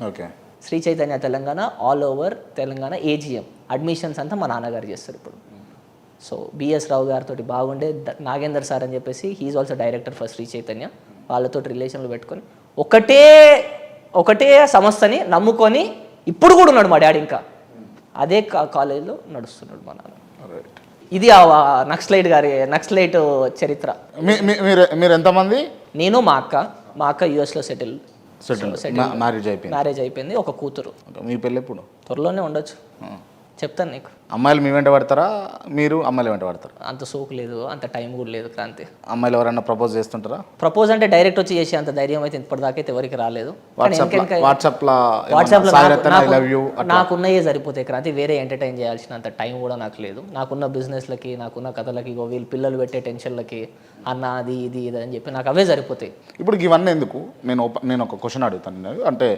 Okay. Shri Chaitanya Telangana all over Telangana AGM admissions అంతా మా నాన్నగారు చేస్తారు ఇప్పుడు. సో బిఎస్ రావు గారితో బాగుండే నాగేందర్ సార్ అని చెప్పేసి he is also director for Shri Chaitanya. వాళ్ళతో రిలేషన్లు పెట్టుకొని ఒకటే సంస్థని నమ్ముకొని ఇప్పుడు కూడా ఉన్నాడు మా డాడీ. ఇంకా అదే కాలేజీలో నడుస్తున్నాడు మా నాన్న. ఇది నక్సలైట్ చరిత్ర. మీరు ఎంతమంది? నేను మా అక్క యుఎస్లో సెటిల్. మ్యారేజ్ అయిపోయింది, ఒక కూతురు. మీ పెళ్ళి ఎప్పుడు? త్వరలోనే ఉండొచ్చు, చెప్తాను నీకు. అమ్మాయిలు మీ వెంట పడతారా, మీరు అమ్మాయిలు వెంట పడతారా? అంత సోకు లేదు, అంత టైం కూడా లేదు క్రాంతి. అమ్మాయిలు ఎవరైనా ప్రపోజ్ చేస్తుంటారా? ప్రపోజ్ అంటే డైరెక్ట్ వచ్చి చేసే అంత ధైర్యం అయితే ఇప్పటిదాకైతే ఎవరికి రాలేదు. వాట్సాప్లో నాకున్నయే సరిపోతాయి క్రాంతి. వేరే ఎంటర్టైన్ చేయాల్సినంత టైం కూడా నాకు లేదు. నాకున్న బిజినెస్లకి, నాకున్న కథలకి, వీళ్ళు పిల్లలు పెట్టే టెన్షన్లకి, అన్న అది ఇది ఇది అని చెప్పి నాకు అవే సరిపోతాయి. ఇప్పుడు ఇవన్నీ ఎందుకు, నేను ఒక క్వశ్చన్ అడుగుతాను. అంటే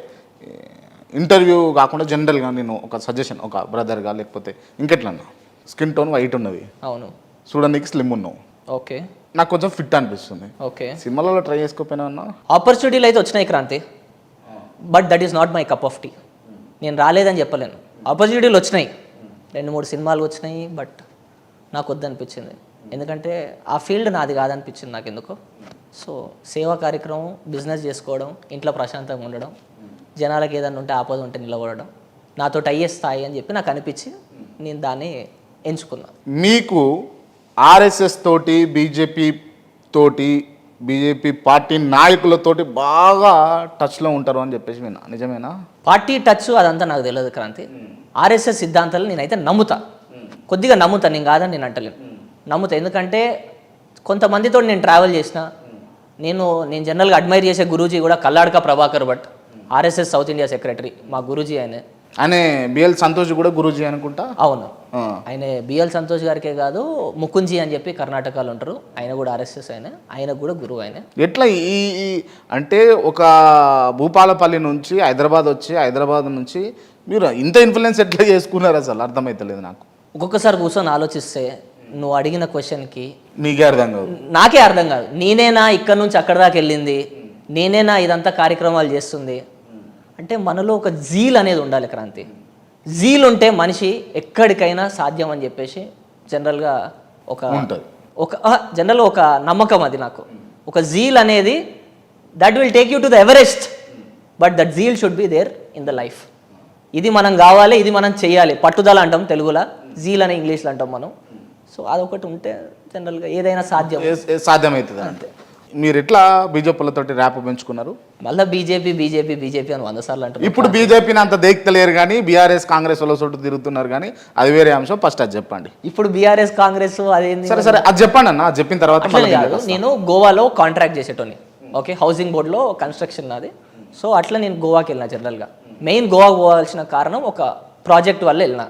ఇంటర్వ్యూ కాకుండా జనరల్గా నేను ఒక సజెషన్, ఒక బ్రదర్గా లేకపోతే ఇంకెట్లన్నా, స్కిన్ టోన్ వైట్ ఉన్నది, అవును, చూడడానికి స్లిమ్ ఉన్నావు, ఓకే, నాకు కొంచెం ఫిట్ అనిపిస్తుంది, ఓకే, సినిమాలలో ట్రై చేసుకోపోయినా ఆపర్చునిటీలు అయితే వచ్చినాయి Kranti, but that is not my cup of tea. నేను రాలేదని చెప్పలేను, ఆపర్చునిటీలు వచ్చినాయి, 2-3 సినిమాలు వచ్చినాయి, బట్ నాకు వద్దనిపించింది. ఎందుకంటే ఆ ఫీల్డ్ నాది కాదనిపించింది నాకు ఎందుకో. సో సేవా కార్యక్రమం, బిజినెస్ చేసుకోవడం, ఇంట్లో ప్రశాంతంగా ఉండడం, జనాలకు ఏదైనా ఉంటే ఆపద ఉంటే నిలబడడం, నాతో అయ్యే స్థాయి అని చెప్పి నాకు అనిపించి నేను దాన్ని ఎంచుకున్నా. మీకు ఆర్ఎస్ఎస్ తోటి, బీజేపీ పార్టీ నాయకులతోటి బాగా టచ్లో ఉంటారు అని చెప్పేసి విన్నా, నిజమేనా? పార్టీ టచ్ అదంతా నాకు తెలియదు క్రాంతి. ఆర్ఎస్ఎస్ సిద్ధాంతాలు నేనైతే నమ్ముతా, కొద్దిగా నమ్ముతా, నేను కాదని నేను అంటలేను, నమ్ముతా. ఎందుకంటే కొంతమందితో నేను ట్రావెల్ చేసిన, నేను జనరల్గా అడ్మైర్ చేసే గురూజీ కూడా Kalladka Prabhakar Bhat, RSS south India secretary, మా గురూజీ ఆయన బిఎల్ సంతోష్ కూడా గురూజీ అనుకుంటా. అవును, ఆయన బిఎల్ సంతోష్ గారికే కాదు, ముకుంజీ అని చెప్పి కర్ణాటకలో ఉంటారు, ఆయన కూడా ఆర్ఎస్ఎస్, ఆయనకు కూడా గురువు ఆయన. ఎట్లా అంటే ఒక భూపాలపల్లి నుంచి హైదరాబాద్ వచ్చి, హైదరాబాద్ నుంచి మీరు ఇంత ఇన్ఫ్లుయెన్స్ ఎట్లా చేసుకున్నారు అసలు అర్థమవుతలేదు నాకు. ఒక్కొక్కసారి కూర్చొని ఆలోచిస్తే నువ్వు అడిగిన క్వశ్చన్కి నీకే అర్థం కాదు, నాకే అర్థం కాదు. నేనేనా ఇక్కడ నుంచి అక్కడ దాకా వెళ్ళింది, నేనేనా ఇదంతా కార్యక్రమాలు చేస్తుంది అంటే మనలో ఒక జీల్ అనేది ఉండాలి క్రాంతి. జీల్ ఉంటే మనిషి ఎక్కడికైనా సాధ్యం అని చెప్పేసి జనరల్గా జనరల్గా ఒక నమ్మకం అది నాకు. ఒక జీల్ అనేది that will take you to the Everest, but that zeal should be there in the life. ఇది మనం కావాలి, ఇది మనం చేయాలి, పట్టుదల అంటాం తెలుగులో, జీల్ అని ఇంగ్లీష్లో అంటాం మనం. సో అదొకటి ఉంటే జనరల్గా ఏదైనా సాధ్యమవుతుంది అంతే. మీరు ఎట్లా బీజేపీలతో ర్యాప్ పెంచుకున్నారు? మళ్ళీ బీజేపీ అని 100 సార్లు అంటారు. ఇప్పుడు బీజేపీని అంత దేక్తలేరు కానీ బీఆర్ఎస్ కాంగ్రెస్ వాళ్ళ చోటు తిరుగుతున్నారు కానీ అది వేరే అంశం. ఫస్ట్ అది చెప్పండి. ఇప్పుడు బీఆర్ఎస్ కాంగ్రెస్ అదేంటి? సరే అది చెప్పండి అన్న. అది చెప్పిన తర్వాత నేను గోవాలో కాంట్రాక్ట్ చేసేటోని, ఓకే, హౌసింగ్ బోర్డులో కన్స్ట్రక్షన్ నాది. సో అట్లా నేను గోవాకి వెళ్ళిన. జనరల్గా మెయిన్ గోవాకి పోవాల్సిన కారణం ఒక ప్రాజెక్ట్ వల్ల వెళ్ళిన.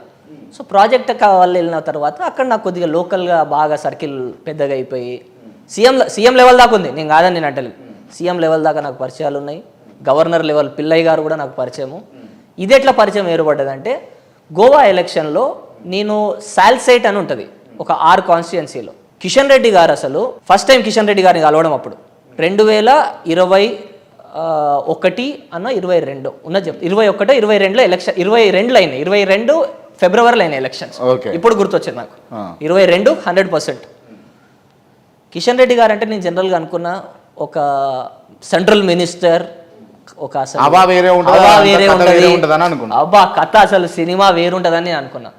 సో ప్రాజెక్ట్ వల్ల వెళ్ళిన తర్వాత అక్కడ నాకు కొద్దిగా లోకల్గా బాగా సర్కిల్ పెద్దగా అయిపోయి సీఎం లెవెల్ దాకా ఉంది, నేను కాదని నేను అంటలేదు. సీఎం లెవెల్ దాకా నాకు పరిచయాలు ఉన్నాయి, గవర్నర్ లెవెల్ పిల్లయ్య గారు కూడా నాకు పరిచయము. ఇది ఎట్లా పరిచయం ఏర్పడ్డదంటే గోవా ఎలక్షన్లో నేను సాల్సైట్ అని ఉంటుంది ఒక 6 కాన్స్టిట్యుయెన్సీలో. కిషన్ రెడ్డి గారు అసలు ఫస్ట్ టైం కిషన్ రెడ్డి గారిని కలవడం అప్పుడు 2021 అన్న 22 ఉన్నది చెప్తా, 21, 22లో ఎలక్షన్, 22లో అయినాయి, 22 ఫిబ్రవరిలో అయినాయి ఎలక్షన్స్. ఇప్పుడు గుర్తొచ్చింది నాకు, 22 100%. కిషన్ రెడ్డి గారు అంటే నేను జనరల్గా అనుకున్న ఒక సెంట్రల్ మినిస్టర్, ఒక అబ్బా కథ అసలు సినిమా వేరుంటుందని నేను అనుకున్నా.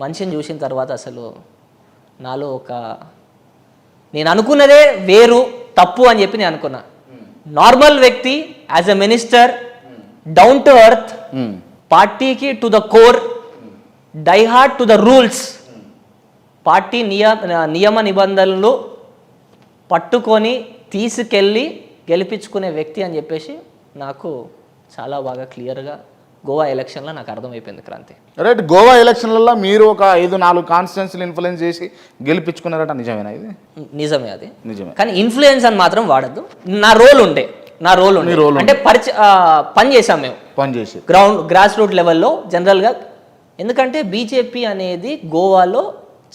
మనిషిని చూసిన తర్వాత అసలు నాలో నేను అనుకున్నదే వేరు, తప్పు అని చెప్పి నేను అనుకున్నా. నార్మల్ వ్యక్తి, as a minister, down to earth, పార్టీకి to the core, die hard to the rules, party నియమ నిబంధనలు పట్టుకొని తీసుకెళ్ళి గెలిపించుకునే వ్యక్తి అని చెప్పేసి నాకు చాలా బాగా క్లియర్గా గోవా ఎలక్షన్లో నాకు అర్థమైపోయింది క్రాంతి. రైట్. గోవా ఎలక్షన్లలో మీరు ఒక 5-4 కాన్స్టిట్యుయెన్సీలు ఇన్ఫ్లుయెన్స్ చేసి గెలిపించుకున్నారట, నిజమేనా? ఇది నిజమే, అది నిజమే. కానీ ఇన్ఫ్లుయెన్స్ అని మాత్రం వాడద్దు. నా రోల్ ఉండే అంటే పని చేసాం మేము, గ్రాస్ రూట్ లెవెల్లో జనరల్గా. ఎందుకంటే బీజేపీ అనేది గోవాలో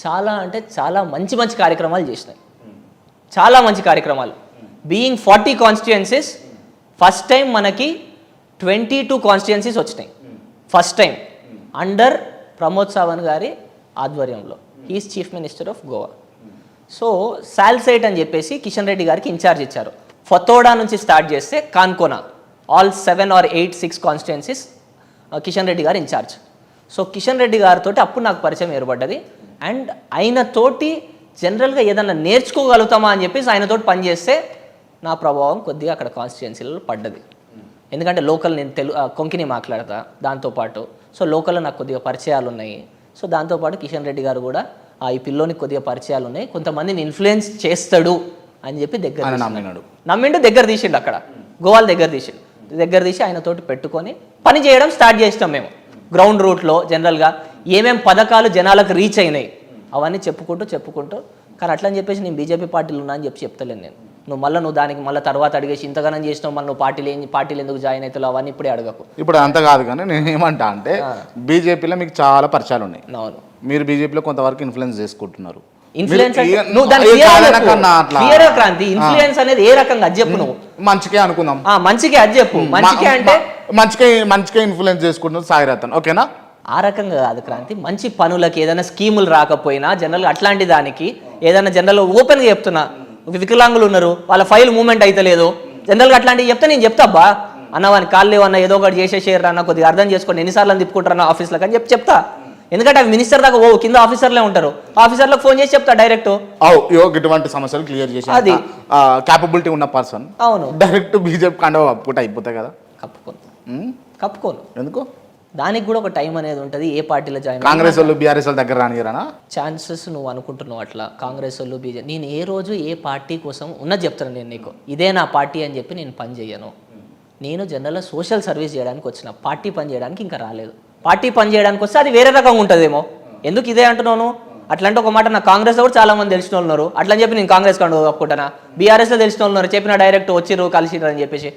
చాలా అంటే చాలా మంచి మంచి కార్యక్రమాలు చేసినాయి, చాలా మంచి కార్యక్రమాలు. బీయింగ్ 40 కాన్స్టిట్యుయెన్సీస్, ఫస్ట్ టైం మనకి 22 కాన్స్టిట్యున్సీస్ వచ్చినాయి first time under Pramod Sawant గారి ఆధ్వర్యంలో. He's chief minister of Goa. So Salcete అని చెప్పేసి కిషన్ రెడ్డి గారికి ఇన్ఛార్జ్ ఇచ్చారు. ఫతోడా నుంచి స్టార్ట్ చేస్తే Canacona all 7 or 8 6 constituencies Kishan Reddy గారు ఇన్ఛార్జ్. సో కిషన్ రెడ్డి గారితో అప్పుడు నాకు పరిచయం ఏర్పడ్డది. అండ్ ఆయనతోటి జనరల్గా ఏదన్నా నేర్చుకోగలుగుతామా అని చెప్పేసి ఆయనతోటి పనిచేస్తే నా ప్రభావం కొద్దిగా అక్కడ కాన్స్టిట్యున్సీలలో పడ్డది. ఎందుకంటే లోకల్ నేను కొంకిని మాట్లాడతా దాంతోపాటు. సో లోకల్లో నాకు కొద్దిగా పరిచయాలు ఉన్నాయి. సో దాంతోపాటు కిషన్ రెడ్డి గారు కూడా ఈ పిల్లోనికి కొద్దిగా పరిచయాలు ఉన్నాయి, కొంతమందిని ఇన్ఫ్లుయెన్స్ చేస్తాడు అని చెప్పి నమ్మిండు. దగ్గర తీసిండు, అక్కడ గోవాల దగ్గర తీసి ఆయనతోటి పెట్టుకొని పని చేయడం స్టార్ట్ చేసినాం మేము. గ్రౌండ్ రూట్లో జనరల్గా ఏమేం పథకాలు జనాలకు రీచ్ అయినాయి అవన్నీ చెప్పుకుంటూ కానీ అట్లా అని చెప్పేసి నేను బీజేపీ పార్టీలు ఉన్నా అని చెప్తలేను నేను. నువ్వు దానికి మళ్ళీ తర్వాత అడిగేసి ఇంతగానం చేసినావు, మళ్ళీ నువ్వు పార్టీలు ఎందుకు జాయిన్ అవుతావు అవన్నీ ఇప్పుడే అడగకు. ఇప్పుడు అంత కాదు కానీ నేను ఏమంటా అంటే బీజేపీలో మీకు చాలా పరిచయాలు ఉన్నాయి. అవును, మీరు బీజేపీలో కొంతవరకు ఇన్ఫ్లుయెన్స్ చేసుకుంటున్నారు. ఇన్ఫ్లుయెన్స్ క్రాంతి ఇన్ఫ్లుయెన్స్ అనేది ఏ రకంగా అది చెప్పు. నువ్వు మంచికే అనుకుందాం, మంచికే అది చెప్పు. మంచికే అంటే మంచిగా ఇన్ఫ్లుయెన్స్ చేసుకుంటున్నారు సాయిరతన్, ఓకేనా? ఆ రకంగా కాదు క్రాంతి. మంచి పనులకి ఏదైనా స్కీములు రాకపోయినా జనరల్గా అట్లాంటి దానికి ఏదైనా జనరల్గా ఓపెన్గా చెప్తున్నా, వికలాంగులు ఉన్నారు వాళ్ళ ఫైల్ మూవ్మెంట్ అయితే లేదు, జనరల్గా అట్లాంటివి చెప్తే నేను చెప్తాబ్బా అన్న వాని కాళ్ళు లేవన్నా ఏదో ఒకటి చేసేసారు అన్న, కొద్దిగా అర్థం చేసుకోండి ఎన్నిసార్లు తిప్పుకుంటారన్న ఆఫీస్లకు అని చెప్తా. ఎందుకంటే అవి మినిస్టర్ దాకా కింద ఆఫీసర్లే ఉంటారు, ఆఫీసర్లకు ఫోన్ చేసి చెప్తా డైరెక్ట్. ఇటువంటి సమస్యలు క్లియర్ చేసి అది క్యాపబిలిటీ ఉన్న పర్సన్ అవును డైరెక్ట్ బీజేపీ కండవ అప్పుట అయిపోతాయి కదా. కప్పుకోను ఎందుకు? దానికి కూడా ఒక టైం అనేది ఉంటుంది. ఏ పార్టీలో జాయిన్ కాంగ్రెస్ వాళ్ళు బీఆర్ఎస్ వాళ్ళ దగ్గర రానియరానా ఛాన్సెస్ నువ్వు అనుకుంటున్నావు అట్లా. కాంగ్రెస్ వాళ్ళు బీజేపీ నేను ఏ రోజు ఏ పార్టీ కోసం ఉన్నది చెప్తాను నేను నీకు, ఇదే నా పార్టీ అని చెప్పి నేను పని చేయను. నేను జనరల్గా సోషల్ సర్వీస్ చేయడానికి వచ్చిన, పార్టీ పని చేయడానికి ఇంకా రాలేదు. పార్టీ పని చేయడానికి వస్తే అది వేరే రకంగా ఉంటుందేమో. ఎందుకు ఇదే అంటున్నాను? అట్లాంటి ఒక మాట నాకు కాంగ్రెస్లో కూడా చాలా మంది తెలిసిన వాళ్ళు ఉన్నారు, అట్లని చెప్పి నేను కాంగ్రెస్ కండు కప్పుకుంటానా? బీఆర్ఎస్లో తెలిసిన వాళ్ళు ఉన్నారు, చెప్పిన డైరెక్ట్ వచ్చిర్రు కలిసిర్రు అని చెప్పేసి